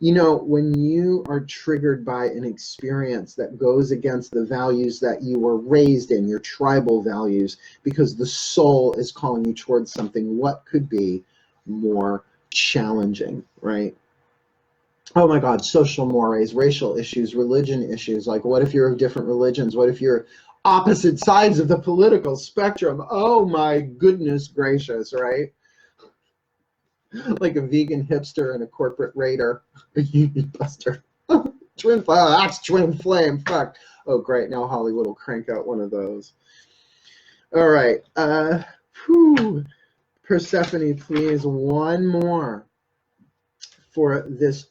you know, when you are triggered by an experience that goes against the values that you were raised in, your tribal values, because the soul is calling you towards something, what could be more challenging, right? Oh my God, social mores, racial issues, religion issues. Like, what if you're of different religions? What if you're opposite sides of the political spectrum? Oh my goodness gracious, right? Like a vegan hipster and a corporate raider, a union buster. Twin flame, that's twin flame, fuck. Oh great, now Hollywood will crank out one of those. All right, Persephone, please, one more for this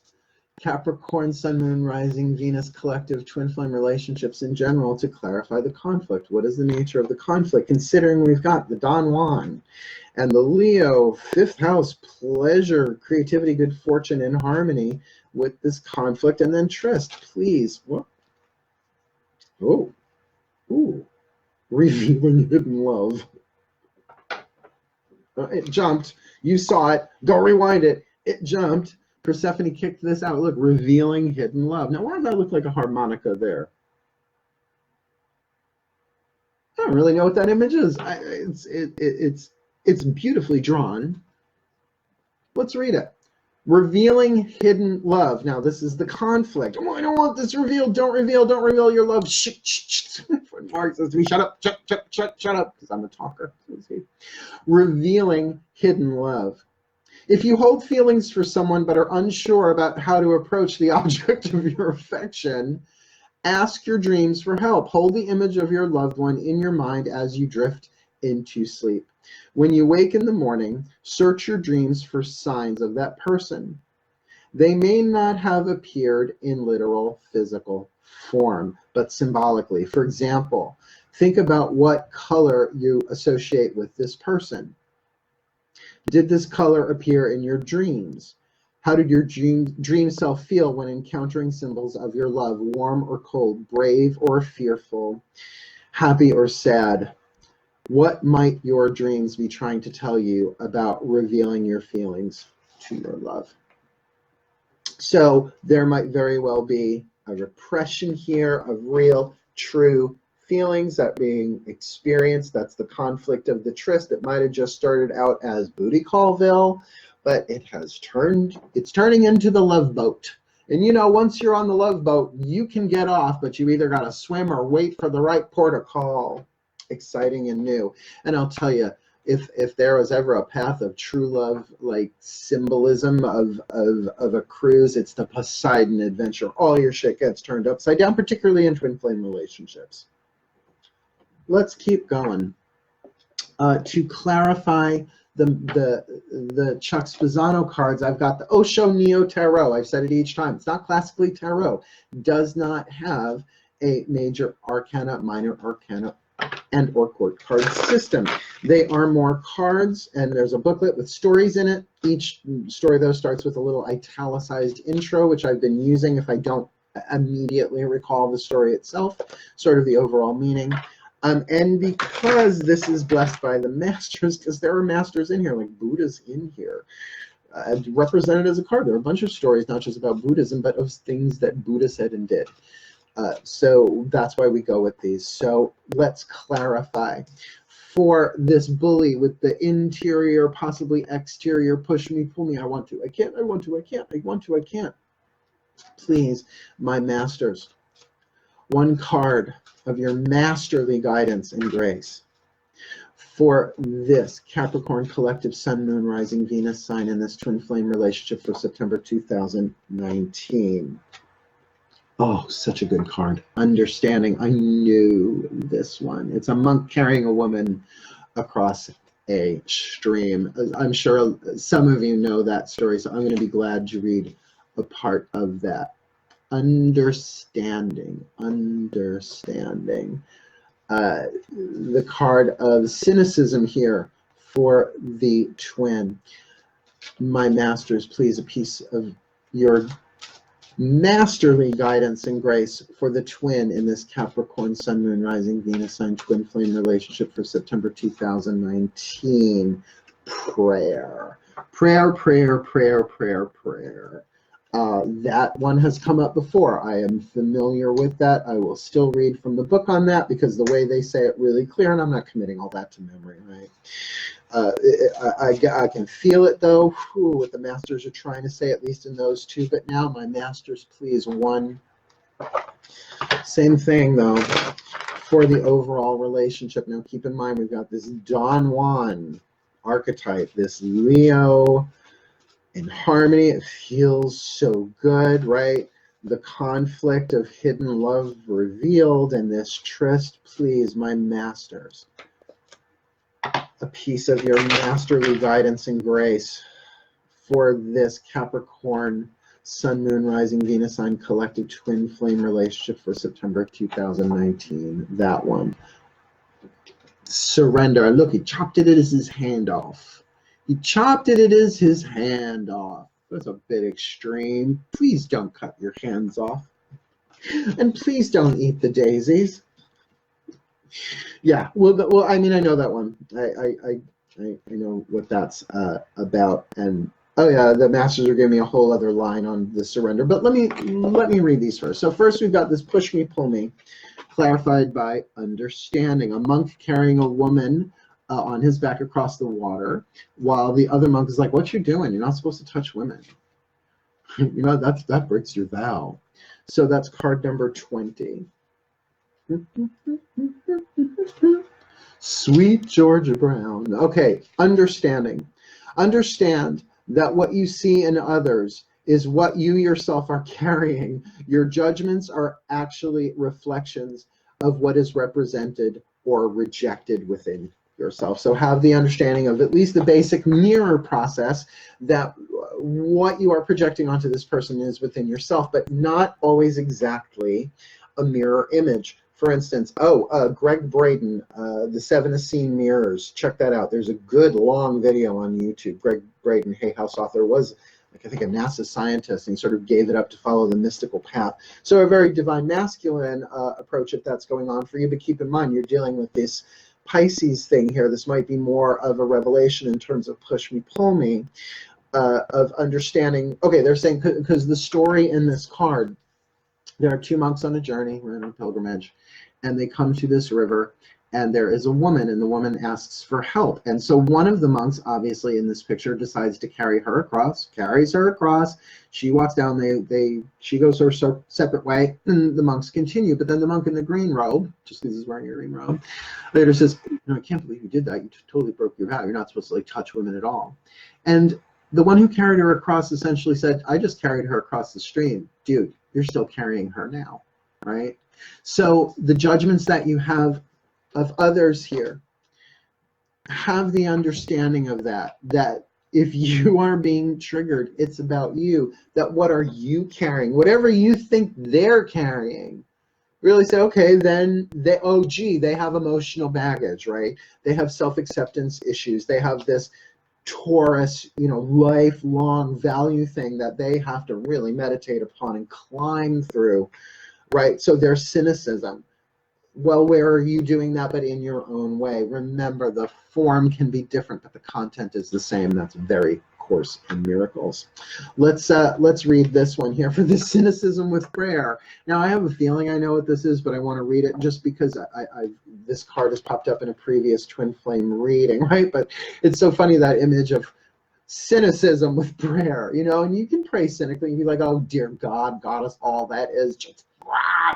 Capricorn, Sun, Moon, Rising, Venus, collective, twin flame relationships in general to clarify the conflict. What is the nature of the conflict? Considering we've got the Don Juan and the Leo, 5th house, pleasure, creativity, good fortune, and harmony with this conflict. And then Trist, please. What? Oh, ooh, revealing hidden love. It jumped. You saw it. Go rewind it. It jumped. Persephone kicked this out. Look, revealing hidden love. Now, why does that look like a harmonica there? I don't really know what that image is. It's beautifully drawn. Let's read it. Revealing hidden love. Now, this is the conflict. Oh, I don't want this revealed. Don't reveal your love. Mark says to me, shut up, shut up, because I'm a talker. Revealing hidden love. If you hold feelings for someone but are unsure about how to approach the object of your affection, ask your dreams for help. Hold the image of your loved one in your mind as you drift into sleep. When you wake in the morning, search your dreams for signs of that person. They may not have appeared in literal physical form, but symbolically. For example, think about what color you associate with this person. Did this color appear in your dreams? How did your dream self feel when encountering symbols of your love, warm or cold, brave or fearful, happy or sad? What might your dreams be trying to tell you about revealing your feelings to your love? So there might very well be a repression here of real, true feelings that being experienced. That's the conflict of the tryst. It might have just started out as booty callville, but it's turning into the love boat. And you know, once you're on the love boat, you can get off, but you either got to swim or wait for the right port of call. Exciting and new. And I'll tell you, if there was ever a path of true love, like symbolism of a cruise, it's the Poseidon adventure. All your shit gets turned upside down, particularly in twin flame relationships. Let's keep going. To clarify the Chuck Spezzano cards, I've got the Osho Neo Tarot. I've said it each time. It's not classically tarot. Does not have a major arcana, minor arcana, and or court card system. They are more cards, and there's a booklet with stories in it. Each story, though, starts with a little italicized intro, which I've been using if I don't immediately recall the story itself, sort of the overall meaning. And because this is blessed by the masters, because there are masters in here, like Buddha's in here, represented as a card. There are a bunch of stories, not just about Buddhism, but of things that Buddha said and did. So that's why we go with these. So let's clarify. For this bully with the interior, possibly exterior, push me, pull me, I want to, I can't, I want to, I can't, I want to, I can't. Please, my masters, one card of your masterly guidance and grace for this Capricorn collective Sun, Moon, Rising, Venus sign in this twin flame relationship for September 2019. Oh, such a good card. Understanding. I knew this one. It's a monk carrying a woman across a stream. I'm sure some of you know that story, so I'm going to be glad to read a part of that. Understanding. Understanding. The card of cynicism here for the twin. My masters, please, a piece of your masterly guidance and grace for the twin in this Capricorn Sun, Moon, Rising, Venus sign twin flame relationship for September 2019. Prayer. Prayer, prayer, prayer, prayer, prayer. That one has come up before. I am familiar with that. I will still read from the book on that because the way they say it really clear, and I'm not committing all that to memory, right? I can feel it though, what the masters are trying to say, at least in those two. But now, my masters, please, one. Same thing though for the overall relationship. Now keep in mind, we've got this Don Juan archetype, this Leo in harmony. It feels so good, right? The conflict of hidden love revealed in this tryst. Please, my masters, a piece of your masterly guidance and grace for this Capricorn Sun, Moon, Rising, Venus sign collective twin flame relationship for September 2019. That one. Surrender. Look, he chopped it as his hand off. He chopped it as his hand off. That's a bit extreme. Please don't cut your hands off. And please don't eat the daisies. Yeah, well, I mean, I know that one. I know what that's about. And oh yeah, the masters are giving me a whole other line on the surrender. But let me read these first. So first, we've got this push me, pull me, clarified by understanding. A monk carrying a woman on his back across the water, while the other monk is like, "What you doing? You're not supposed to touch women. You know that breaks your vow." So that's card number 20. Sweet Georgia Brown. Okay, understanding. Understand that what you see in others is what you yourself are carrying. Your judgments are actually reflections of what is represented or rejected within yourself. So have the understanding of at least the basic mirror process that what you are projecting onto this person is within yourself, but not always exactly a mirror image. For instance, Greg Braden, the 7 Essene Mirrors. Check that out. There's a good long video on YouTube. Greg Braden, Hay House author, was, like, I think, a NASA scientist, and he sort of gave it up to follow the mystical path. So a very divine masculine approach if that's going on for you. But keep in mind, you're dealing with this Pisces thing here. This might be more of a revelation in terms of push me, pull me, of understanding. Okay, they're saying, because the story in this card, there are two monks on a journey, we're on a pilgrimage, and they come to this river, and there is a woman, and the woman asks for help. And so one of the monks, obviously in this picture, decides to carry her across, carries her across. She walks down, she goes her separate way, and the monks continue. But then the monk in the green robe, just because he's wearing a green robe, later says, "No, I can't believe you did that. You totally broke your vow. You're not supposed to, like, touch women at all." And the one who carried her across essentially said, "I just carried her across the stream. Dude, you're still carrying her now," right? So the judgments that you have of others here, have the understanding of that if you are being triggered, it's about you, that what are you carrying? Whatever you think they're carrying, really say, okay, then they have emotional baggage, right? They have self-acceptance issues. They have this Taurus, lifelong value thing that they have to really meditate upon and climb through, right? So there's cynicism. Well, where are you doing that, but in your own way? Remember, the form can be different, but the content is the same. That's very Course in Miracles. Let's read this one here for the cynicism with prayer. Now, I have a feeling I know what this is, but I want to read it just because this card has popped up in a previous twin flame reading, right? But it's so funny, that image of cynicism with prayer, you know, and you can pray cynically and be like, oh dear God, goddess, all that is just,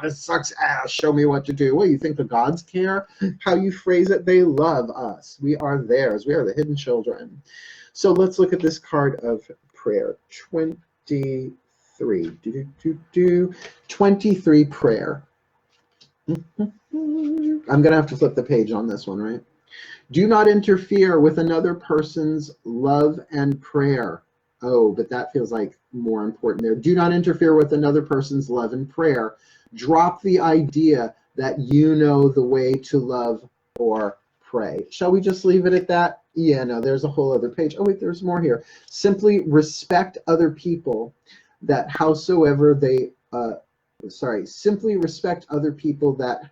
this sucks ass, show me what to do. Well, you think the gods care? How you phrase it, they love us. We are theirs. We are the hidden children. So let's look at this card of prayer. 23. 23 prayer. I'm going to have to flip the page on this one, right? Do not interfere with another person's love and prayer. Oh, but that feels like more important there. Do not interfere with another person's love and prayer. Drop the idea that you know the way to love or pray. Shall we just leave it at that? Yeah, no, there's a whole other page. Oh, wait, there's more here. Simply respect other people that howsoever they, simply respect other people that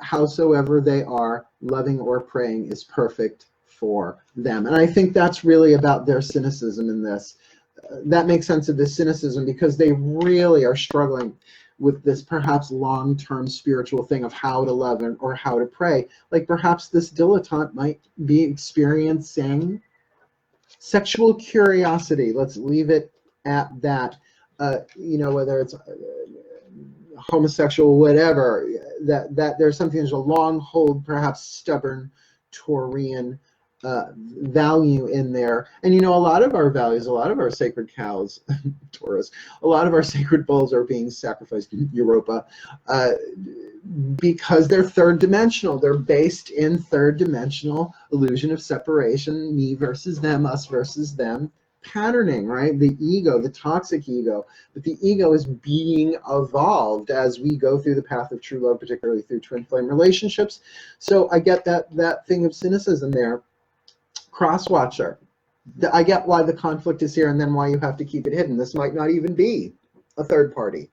howsoever they are, loving or praying is perfect for them. And I think that's really about their cynicism in this. That makes sense of this cynicism, because they really are struggling with this perhaps long-term spiritual thing of how to love or how to pray. Like perhaps this dilettante might be experiencing sexual curiosity. Let's leave it at that. You know, whether it's homosexual, whatever, that there's something, there's a long hold, perhaps stubborn Taurian value in there. And you know, a lot of our values, a lot of our sacred cows, Taurus, a lot of our sacred bulls are being sacrificed in Europa because they're third dimensional. They're based in third dimensional illusion of separation, me versus them, us versus them patterning, right? The ego, the toxic ego. But the ego is being evolved as we go through the path of true love, particularly through twin flame relationships. So I get that thing of cynicism there. Cross-watcher. I get why the conflict is here and then why you have to keep it hidden. This might not even be a third party.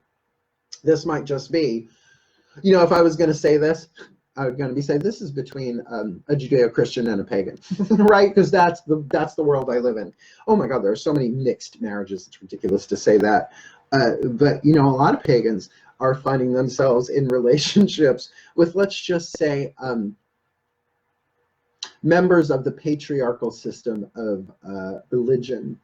This might just be, you know, if I was going to say this, I was going to be saying this is between a Judeo-Christian and a pagan, right? Because that's the world I live in. Oh my God, there are so many mixed marriages. It's ridiculous to say that. But, you know, a lot of pagans are finding themselves in relationships with, let's just say, members of the patriarchal system of religion.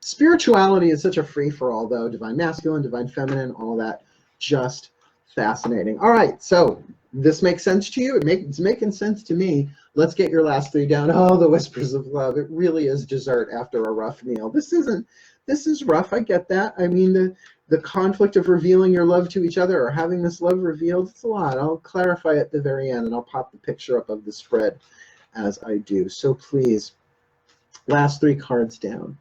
Spirituality is such a free-for-all, though. Divine masculine, divine feminine, all that. Just fascinating. All right, so this makes sense to you? It's making sense to me. Let's get your last three down. Oh, the whispers of love. It really is dessert after a rough meal. This is rough. I get that. I mean, the conflict of revealing your love to each other or having this love revealed, it's a lot. I'll clarify at the very end, and I'll pop the picture up of the spread as I do. So please, last three cards down.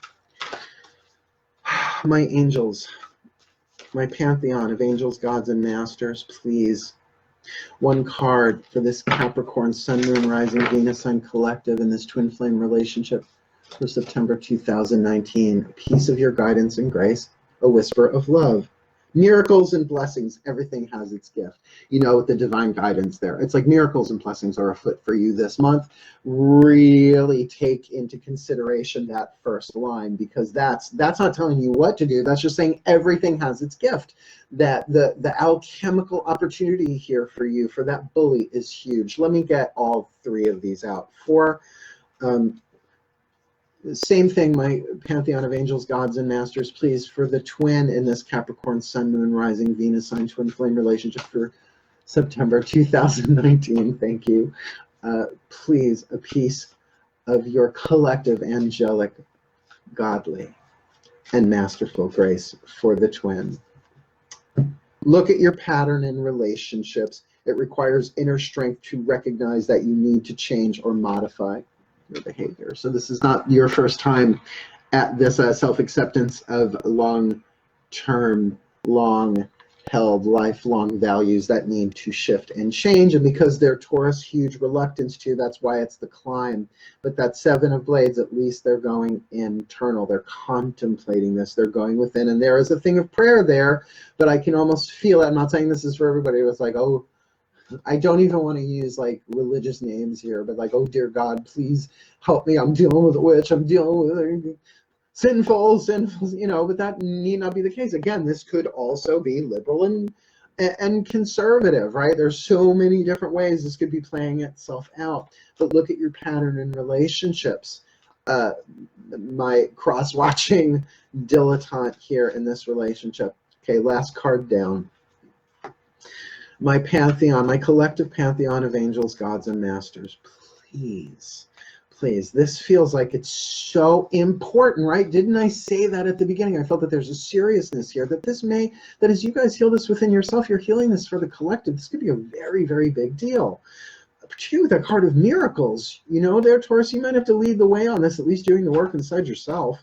My angels, my pantheon of angels, gods, and masters, please. One card for this Capricorn Sun, Moon, Rising, Venus sign collective in this twin flame relationship for September 2019. A piece of your guidance and grace, a whisper of love. Miracles and blessings, everything has its gift. You know, with the divine guidance there. It's like miracles and blessings are afoot for you this month. Really take into consideration that first line, because that's not telling you what to do. That's just saying everything has its gift. That the alchemical opportunity here for you, for that bully, is huge. Let me get all three of these out. Same thing, my pantheon of angels, gods, and masters, please, for the twin in this Capricorn Sun, Moon, Rising, Venus sign twin flame relationship for September 2019. Thank you. Please, a piece of your collective angelic, godly, and masterful grace for the twin. Look at your pattern in relationships. It requires inner strength to recognize that you need to change or modify your behavior. So this is not your first time at this self-acceptance of long-term, long-held, lifelong values that need to shift and change. And because they're Taurus, huge reluctance to, that's why it's the climb. But that Seven of Blades, at least they're going internal. They're contemplating this. They're going within. And there is a thing of prayer there, but I can almost feel it. I'm not saying this is for everybody. It was like, oh, I don't even want to use like religious names here, but like, oh dear God, please help me. I'm dealing with a witch. I'm dealing with sinful, you know, but that need not be the case. Again, this could also be liberal and and conservative, right? There's so many different ways this could be playing itself out. But look at your pattern in relationships. My cross-watching dilettante here in this relationship. Okay, last card down. My pantheon, my collective pantheon of angels, gods, and masters. Please, please. This feels like it's so important, right? Didn't I say that at the beginning? I felt that there's a seriousness here, that that as you guys heal this within yourself, you're healing this for the collective. This could be a very, very big deal. Particularly with a card of miracles, you know, there, Taurus, you might have to lead the way on this, at least doing the work inside yourself.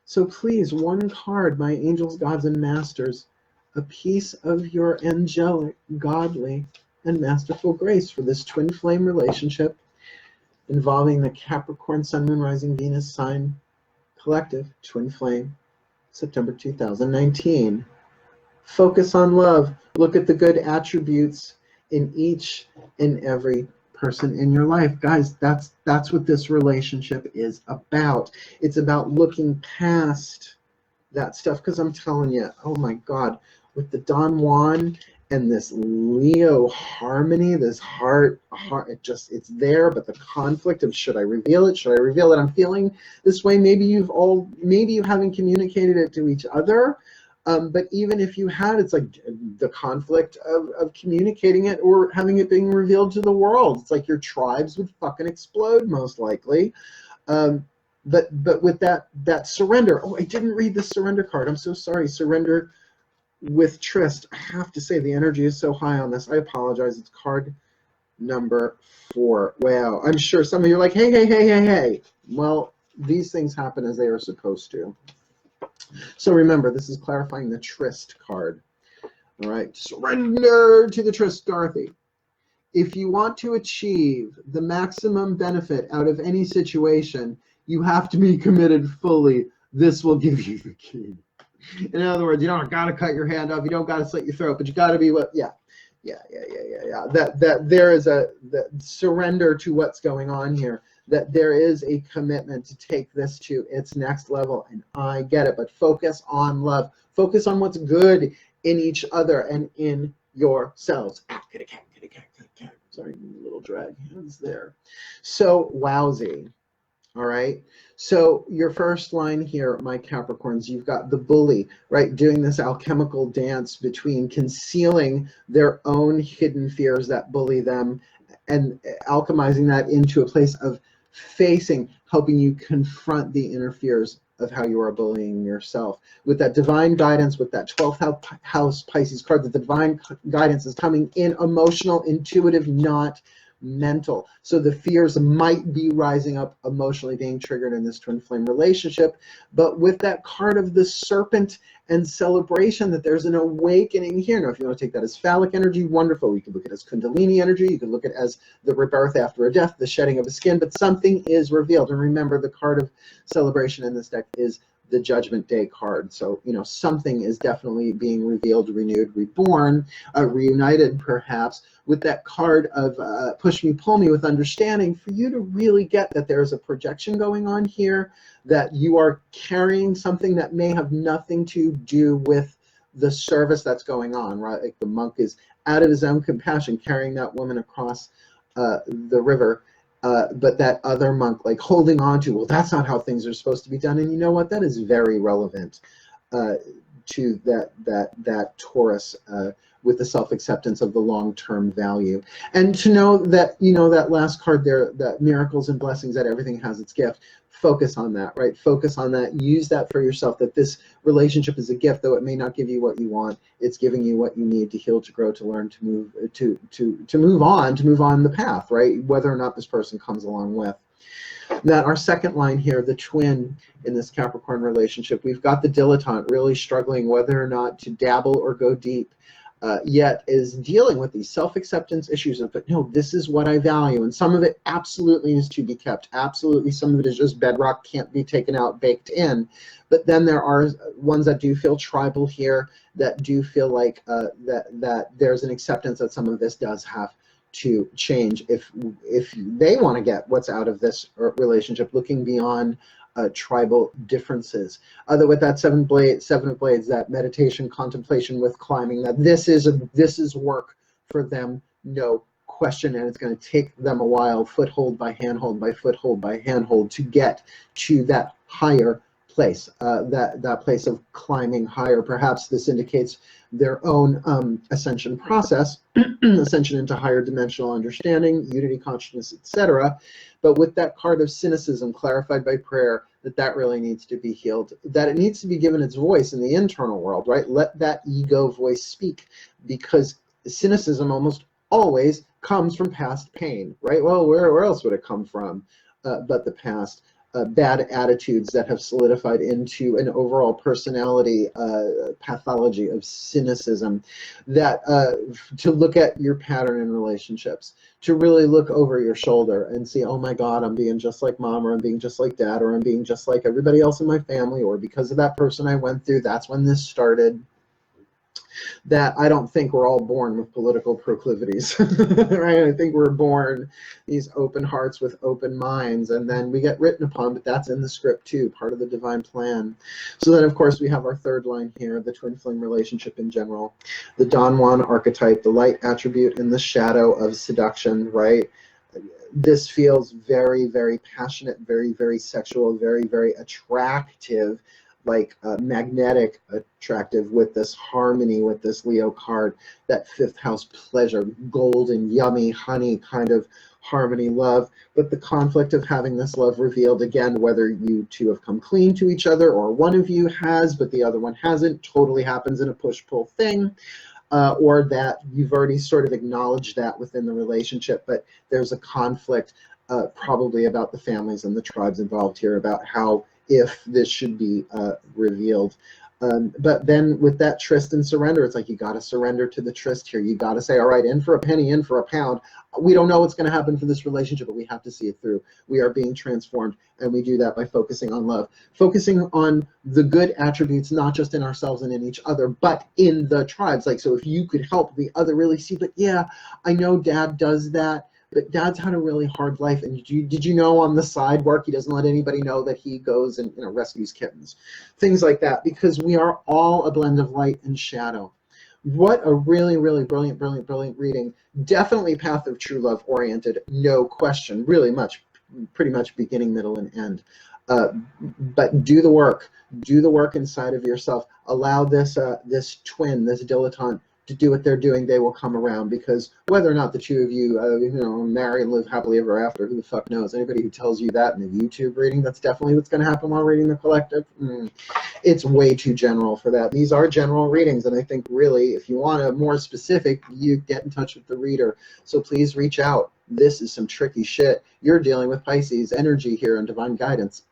So please, one card, my angels, gods, and masters, a piece of your angelic, godly, and masterful grace for this twin flame relationship involving the Capricorn Sun, Moon, Rising, Venus sign collective, twin flame, September 2019. Focus on love. Look at the good attributes in each and every person in your life. Guys, that's what this relationship is about. It's about looking past that stuff, because I'm telling you, oh my God, with the Don Juan and this Leo harmony, this heart, it's there, but the conflict of should I reveal it? Should I reveal it? I'm feeling this way. Maybe you haven't communicated it to each other. But even if you had, it's like the conflict of communicating it or having it being revealed to the world. It's like your tribes would fucking explode, most likely. But with that surrender, oh, I didn't read the surrender card. I'm so sorry. Surrender with Trist. I have to say the energy is so high on this. I apologize. It's card number 4. Wow. I'm sure some of you are like, hey. Well, these things happen as they are supposed to. So remember, this is clarifying the Trist card. All right, surrender to the Trist, Dorothy. If you want to achieve the maximum benefit out of any situation, you have to be committed fully. This will give you the key. In other words, you don't got to cut your hand off. You don't got to slit your throat, but you got to be what? Yeah. That there is that surrender to what's going on here. That there is a commitment to take this to its next level, and I get it, but focus on love. Focus on what's good in each other and in yourselves. Sorry, little drag hands there. So, wowsy. All right. So your first line here, my Capricorns, you've got the bully, right? Doing this alchemical dance between concealing their own hidden fears that bully them and alchemizing that into a place of facing, helping you confront the inner fears of how you are bullying yourself. With that divine guidance, with that 12th house Pisces card, the divine guidance is coming in emotional, intuitive, not mental. So the fears might be rising up emotionally, being triggered in this twin flame relationship. But with that card of the serpent and celebration, that there's an awakening here. Now, if you want to take that as phallic energy, wonderful. You can look at it as Kundalini energy. You can look at it as the rebirth after a death, the shedding of a skin. But something is revealed. And remember, the card of celebration in this deck is the Judgment Day card. So, you know, something is definitely being revealed, renewed, reborn, reunited perhaps, with that card of push me, pull me with understanding, for you to really get that there's a projection going on here, that you are carrying something that may have nothing to do with the service that's going on, right? Like the monk is out of his own compassion carrying that woman across the river. But that other monk, like holding on to, well, that's not how things are supposed to be done. And you know what? That is very relevant to that Taurus with the self-acceptance of the long-term value. And to know that, you know, that last card there, that miracles and blessings, that everything has its gift. Focus on that, right? Focus on that. Use that for yourself, that this relationship is a gift, though it may not give you what you want. It's giving you what you need to heal, to grow, to learn, to move on the path, right? Whether or not this person comes along with. Now, our second line here, the twin in this Capricorn relationship, we've got the dilettante really struggling whether or not to dabble or go deep. Yet is dealing with these self-acceptance issues of, but no, this is what I value. And some of it absolutely is to be kept. Absolutely, some of it is just bedrock, can't be taken out, baked in. But then there are ones that do feel tribal here, that do feel like that there's an acceptance that some of this does have to change if they want to get what's out of this relationship, looking beyond tribal differences. With that seven of blades, that meditation, contemplation with climbing, that this is work for them, no question, and it's going to take them a while, foothold by handhold by foothold by handhold, to get to that higher place, that place of climbing higher. Perhaps this indicates their own ascension process, ascension into higher dimensional understanding, unity consciousness, etc. But with that card of cynicism clarified by prayer, that really needs to be healed, that it needs to be given its voice in the internal world, right? Let that ego voice speak, because cynicism almost always comes from past pain, right? Well, where else would it come from but the past? Bad attitudes that have solidified into an overall personality pathology of cynicism. That to look at your pattern in relationships, to really look over your shoulder and see, oh my God, I'm being just like mom, or I'm being just like dad, or I'm being just like everybody else in my family, or because of that person I went through, that's when this started. That I don't think we're all born with political proclivities, right? I think we're born these open hearts with open minds, and then we get written upon, but that's in the script too, part of the divine plan. So then, of course, we have our third line here, the twin flame relationship in general, the Don Juan archetype, the light attribute in the shadow of seduction, right? This feels very, very passionate, very, very sexual, very, very attractive, like magnetic attractive, with this harmony with this Leo card, that fifth house pleasure, golden, yummy, honey kind of harmony, love. But the conflict of having this love revealed, again, whether you two have come clean to each other or one of you has but the other one hasn't, totally happens in a push-pull thing. Or that you've already sort of acknowledged that within the relationship, but there's a conflict probably about the families and the tribes involved here, about how, if this should be revealed. But then with that tryst and surrender, it's like you got to surrender to the tryst here. You got to say, all right, in for a penny, in for a pound. We don't know what's going to happen for this relationship, but we have to see it through. We are being transformed, and we do that by focusing on love, focusing on the good attributes, not just in ourselves and in each other, but in the tribes. Like, so if you could help the other really see, but yeah, I know dad does that, but dad's had a really hard life, and did you know on the side work he doesn't let anybody know that he goes and rescues kittens, things like that, because we are all a blend of light and shadow. What a really, really brilliant reading. Definitely path of true love oriented, no question. Really pretty much beginning, middle, and end. But do the work inside of yourself. Allow this this twin, this dilettante, to do what they're doing. They will come around, because whether or not the two of you, marry and live happily ever after, who the fuck knows? Anybody who tells you that in a YouTube reading, that's definitely what's going to happen while reading the collective. It's way too general for that. These are general readings, and I think really, if you want a more specific, you get in touch with the reader. So please reach out. This is some tricky shit. You're dealing with Pisces energy here and divine guidance.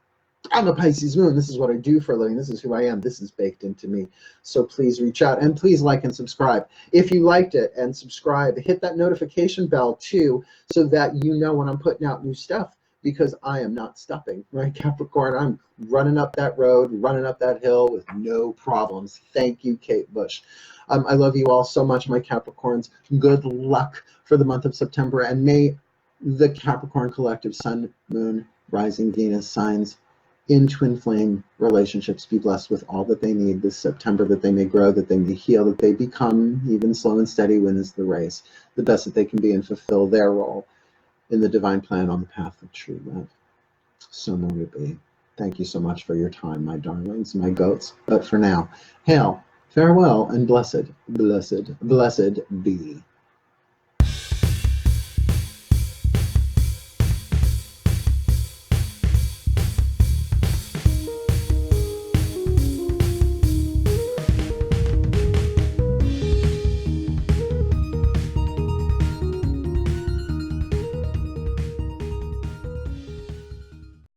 I'm a Pisces moon. This is what I do for a living. This is who I am. This is baked into me. So please reach out, and please like and subscribe. If you liked it, and subscribe, hit that notification bell too, so that you know when I'm putting out new stuff, because I am not stopping, right, Capricorn? I'm running up that road, running up that hill with no problems. Thank you, Kate Bush. I love you all so much, my Capricorns. Good luck for the month of September, and may the Capricorn collective Sun, Moon, Rising, Venus signs in twin flame relationships be blessed with all that they need this September, that they may grow, that they may heal, that they become, even slow and steady wins the race, the best that they can be, and fulfill their role in the divine plan on the path of true love. So may it be. Thank you so much for your time, my darlings, my goats. But for now, hail, farewell, and blessed be.